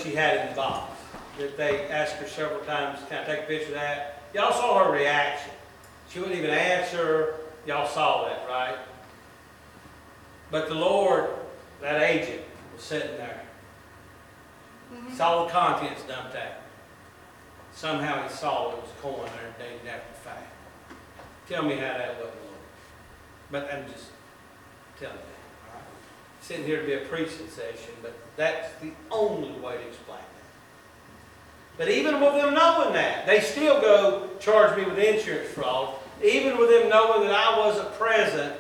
she had in the box. That they asked her several times, can I take a picture of that? Y'all saw her reaction. She wouldn't even answer. Y'all saw that, right? But the Lord, that agent, was sitting there. Saw the contents dumped out. Somehow he saw there was coin there dated after the fact. Tell me how that wasn't Lord. But I'm just telling you. All right? Sitting here to be a preaching session, but that's the only way to explain that. But even with them knowing that, they still go charge me with insurance fraud. Even with them knowing that I wasn't present,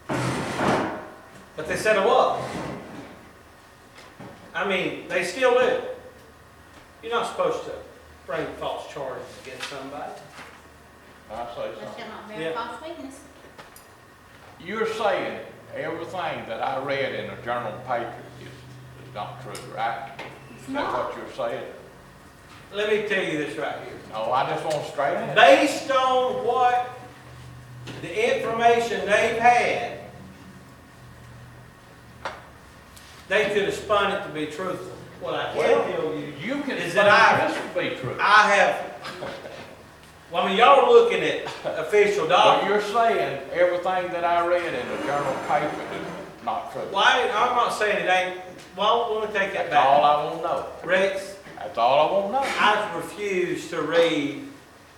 but they said I was. I mean, they still do. You're not supposed to bring false charges against somebody. I say But something. you're not very false witness. You're saying everything that I read in the Journal paper is not true, right? It's That's not. what you're saying? Let me tell you this right here. No, I just want straight answer. Based on what the information they've had, they could have spun it to be truthful. What I can tell you You can is say that this would be true. I have, well, I mean, y'all are looking at official But documents. you're saying everything that I read in the Journal paper is not true. Why, I'm not saying it ain't, well, let me take that That's all back. I want to know. Rex, That's all I want to know. I refuse to read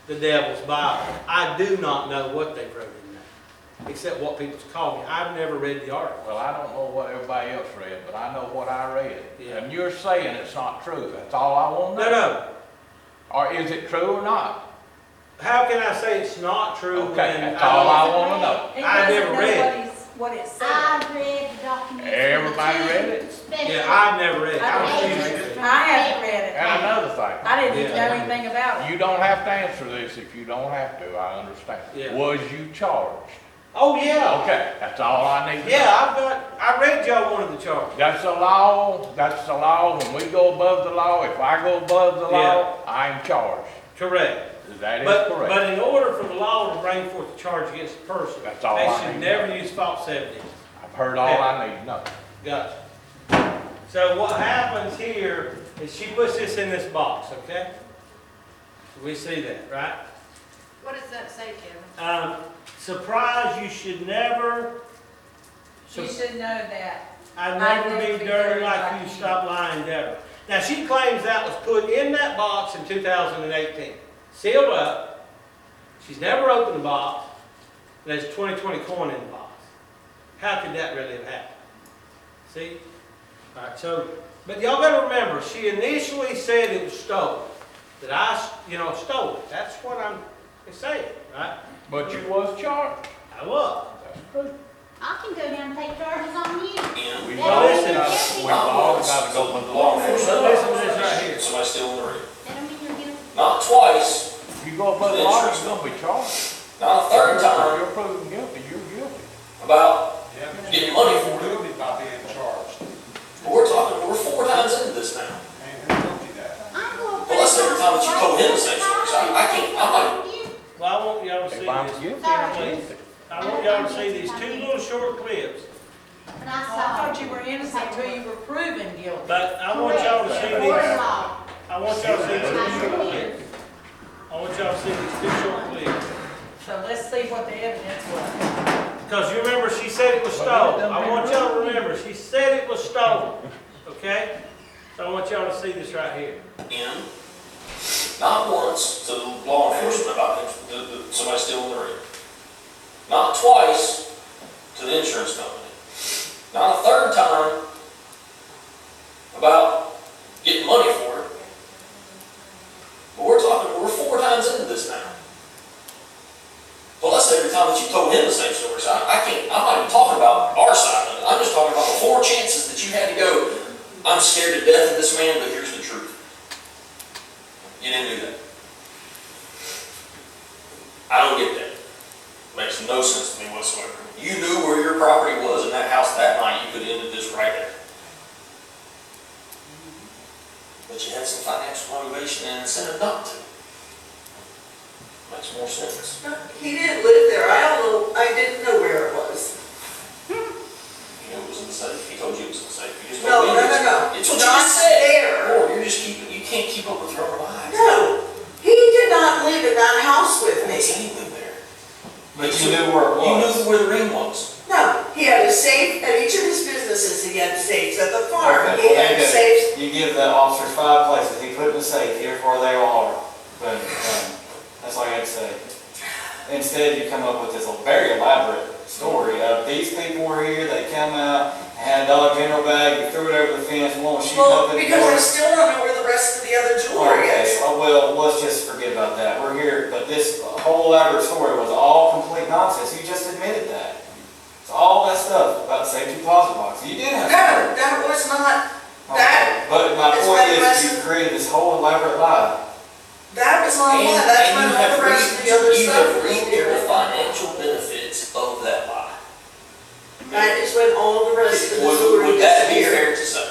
the devil's Bible. I do not know what they wrote in there, except what people call me. I've never read the article. Well, I don't know what everybody else read, but I know what I read. Yeah. And you're saying it's not true. That's all I want to know. No. Or is it true or not? How can I say it's not true Okay, when that's all I don't- want to know. He I doesn't never know read. what it said. I read the documents. Everybody read it? Especially. Yeah, I've never read it. I I read refuse it. to read it. I haven't read it. And another thing. I didn't even Yeah. know anything about it. You don't have to answer this if you don't have to, I understand. Yeah. Was you charged? Oh, yeah. Okay, that's all I need to know. Yeah, I read y'all one of the charges. That's the law, when we go above the law, if I go above the law, I'm charged. Correct. That is But correct. in order for the law to bring forth a charge against a person, That's all they I should need. never use false evidence. I've heard all I need to know. Gotcha. So what happens here is she puts this in this box, okay? We see that, right? What does that say, Kevin? Surprise, you should never. You should know that. I'd never be dirty like you, stop lying, Deborah. Now, she claims that was put in that box in 2018, sealed up. She's never opened the box. There's 2020 coin in the box. How could that really have happened? See? All right, so, but y'all got to remember, she initially said it was stolen. That I, stole it. That's what I'm saying, right? But you was charged. I was. That's true. I can go down and take charges on you. We've Well, all listen. got to go with the law. So listen to this right here. Somebody still in the ring. That don't mean you're guilty. Not twice, If you go above the law, you're going to be charged. not a third If time you're proven guilty, you're guilty. about getting money for it. Guilty by being charged. But we're 4 times into this now. And who told you that? I'm going. Well, that's every time that you told him the same story, so I can't- I'm not- Well, I want y'all to see If I'm this. guilty, Sorry. I'm guilty. I want y'all to see these 2 little short clips. And I Oh, saw. I thought you were innocent until you were proven guilty. But I want y'all to see these. Law. I want y'all to see these 2 short clips. I want y'all to see these 2 short clips. So let's see what the evidence was. Because you remember she said it was stolen. I want y'all to remember, she said it was stolen. Okay? So I want y'all to see this right here. In, not once to the law enforcement about somebody still in the ring. Not twice to the insurance company. Not a third time about getting money for it. But we're 4 times into this now. Well, that's every time that you told him the same story. So I'm not even talking about our side of it. I'm just talking about the 4 chances that you had to go, I'm scared to death of this man, but here's the truth. You didn't do that. I don't get that. Makes no sense to me whatsoever. You knew where your property was in that house that night. You could have ended this right there. But you had some financial motivation and incentive not to. Makes more sense. He didn't live there. I didn't know where it was. You knew it was in the safe. He told you it was in the safe. You just No, told me no, it was. no, no. It's what you Not just said. there. So knew where it You was. knew where the ring was. No, he had a safe, at each of his businesses, he had safes. At the farm, Okay, he well, had they safes. You give the officers 5 places, he put in the safe, here's where they all are. Boom, done. That's all you had to say. Instead, you come up with this very elaborate story of these people were here, they come out, had a Dollar General bag, you threw it over the fence, won't shoot Well, up in the because I door. still don't know where the rest of the other jewelry Okay, is. well, let's just forget about that. We're here, but this whole elaborate story was all complete nonsense. You just admitted that. It's all that stuff about the safety deposit box. You did have No, to. that was not, Okay, that, but my is point when the is, rest you of- created this whole elaborate lie. that was not one, that's when all the rest of the other You stuff have was reaped the here. financial benefits of that lie. That is when all the rest of the jewelry Would that be disappeared. fair to say?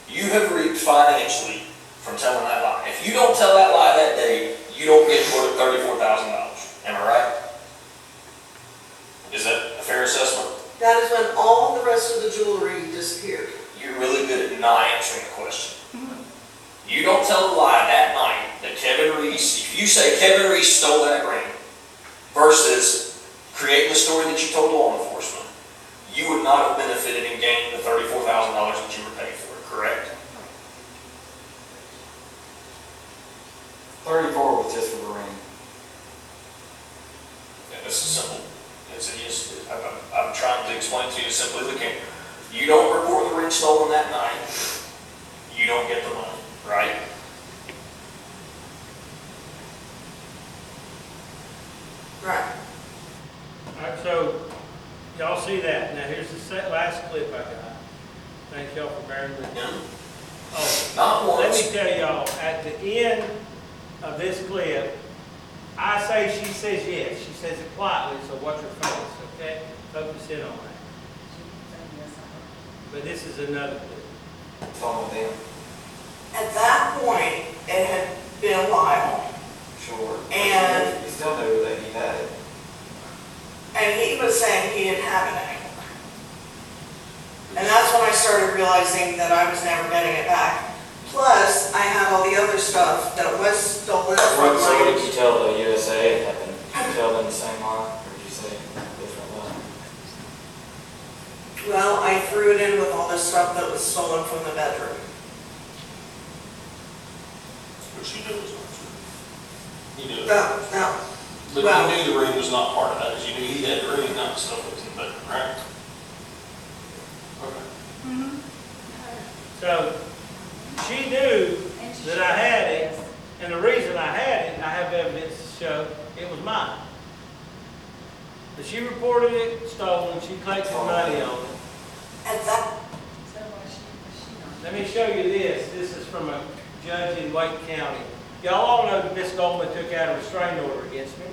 You have reaped financially from telling that lie. If you don't tell that lie that day, you don't get $34,000. Am I right? Is that a fair assessment? That is when all the rest of the jewelry disappeared. You're really good at not answering the question. You don't tell a lie that night that Kevin Reese, if you say Kevin Reese stole that ring versus creating the story that you told law enforcement, you would not have benefited and gained the $34,000 that you were paid for it, correct? 34 was just for the ring. Yeah, this is simple. I'm trying to explain to you as simply as I can. You don't report the ring stolen that night, you don't get the money, right? Right. All right, so y'all see that. Now here's the last clip I got. Thank y'all for bearing with me. Yeah. Oh, Not let once. me tell y'all, at the end of this clip, I say she says yes. She says it quietly, so watch her face, okay? Focus in on that. But this is another clip. Talking with them. At that point, it had been a while, Sure. And- You still knew that he had it. and he was saying he didn't have it anymore. And that's when I started realizing that I was never getting it back. Plus, I had all the other stuff that was stolen from So what my, did you tell the USA it happened? Did you tell them the same lie, or did you say a different lie? well, I threw it in with all the stuff that was stolen from the bedroom. Which you knew was not true. You knew it. No, But well- you knew the ring was not part of that, because you knew he had the ring, not the stuff that was in the bedroom, right? Okay. So she knew that I had it, and the reason I had it, I have evidence to show it was mine. But she reported it stolen, she collected money on it. at that, Let me show you this. This is from a judge in Wake County. Y'all all know that Miss Goldman took out a restraining order against me.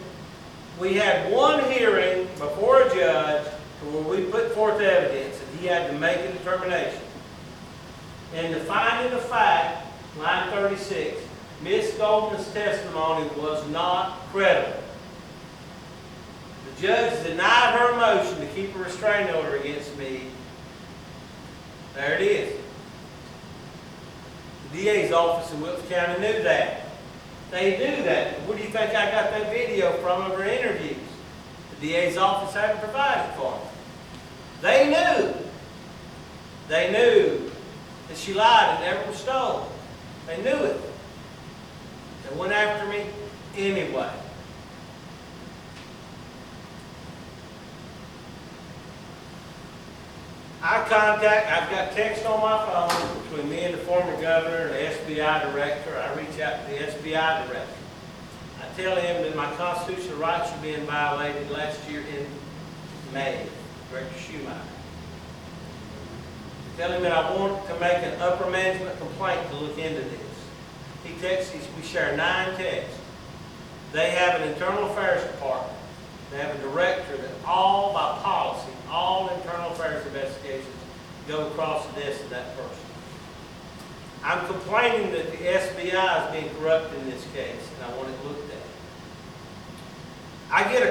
We had one hearing before a judge where we put forth evidence that he had to make a determination. And the finding of fact, line 36, Miss Goldman's testimony was not credible. The judge denied her motion to keep a restraining order against me. There it is. The DA's office in Wilkes County knew that. They knew that. Where do you think I got that video from of her interviews? The DA's office hadn't provided for them. They knew. They knew that she lied and never was stolen. They knew it. They went after me anyway. I've got text on my phone between me and the former governor and the SBI director. I reach out to the SBI director. I tell him that my constitutional rights are being violated last year in May, Director Schumacher. I tell him that I want to make an upper management complaint to look into this. He texts, we share 9 texts. They have an internal affairs department. They have a director that all by policy, all internal affairs investigations go across the desk of that person. I'm complaining that the SBI is being corrupt in this case, and I want it looked at. I get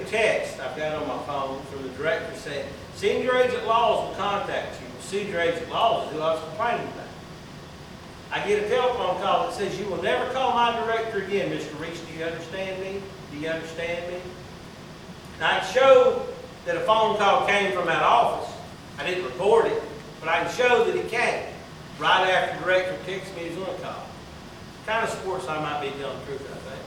a text I've got on my phone from the director saying, Senior Agent Laws will contact you. Well, Senior Agent Laws is who I was complaining about. I get a telephone call that says, "You will never call my director again, Mr. Reese. Do you understand me? Do you understand me?" And I can show that a phone call came from that office. I didn't record it, but I can show that it came right after the director texted me his own call. Kind of sports I might be telling the truth, I think.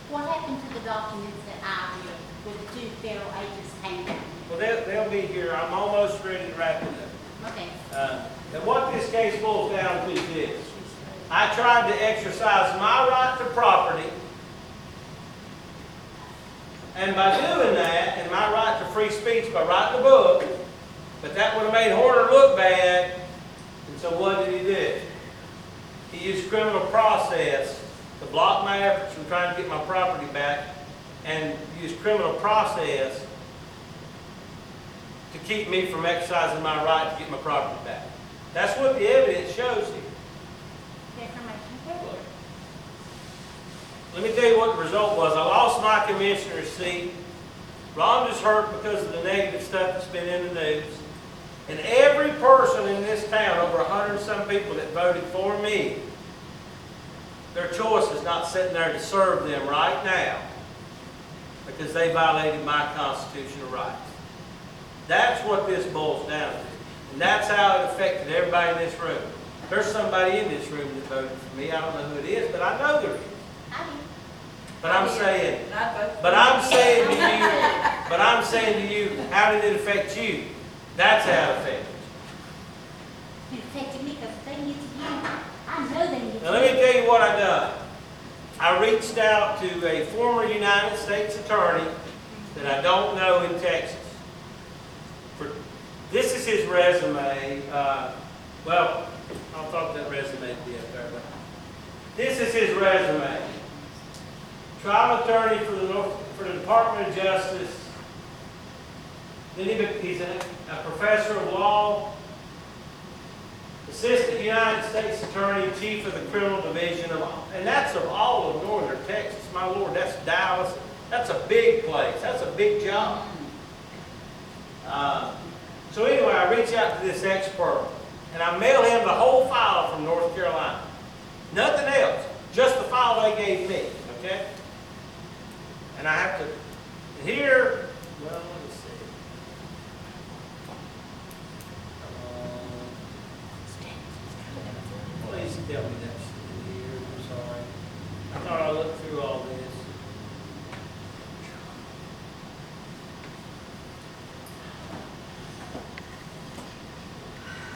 What happened to the documents that I did with the two federal agents came down? Well, they'll be here. I'm almost ready to wrap it up. Okay. And what this case boils down to is this. I tried to exercise my right to property, and by doing that, and my right to free speech by writing a book, but that would have made Horner look bad, and so what did he do? He used criminal process to block my efforts from trying to get my property back, and used criminal process to keep me from exercising my right to get my property back. That's what the evidence shows here. Let me tell you what the result was. I lost my commissioner's seat. Rhonda's hurt because of the negative stuff that's been in the news. And every person in this town, over 100 and some people that voted for me, their choice is not sitting there to serve them right now because they violated my constitutional rights. That's what this boils down to. And that's how it affected everybody in this room. There's somebody in this room that voted for me. I don't know who it is, but I know there is. I did. But I'm saying, And I voted for but I'm saying to you, but I'm saying to you, how did it affect you? That's how it affected you. It affected me because they need to you. I know they need to. Now let me tell you what I done. I reached out to a former United States attorney that I don't know in Texas. This is his resume. Well, I'll talk that resume at the end there. But this is his resume. Trial attorney for the Department of Justice. Then he's a professor of law, assistant United States attorney, chief of the criminal division and that's of all of northern Texas. My Lord, that's Dallas. That's a big place. That's a big job. So anyway, I reach out to this expert, and I mail him the whole file from North Carolina. Nothing else, just the file they gave me, okay? And I have to, here, well, let me see. Please tell me that's here, I'm sorry. I thought I looked through all this.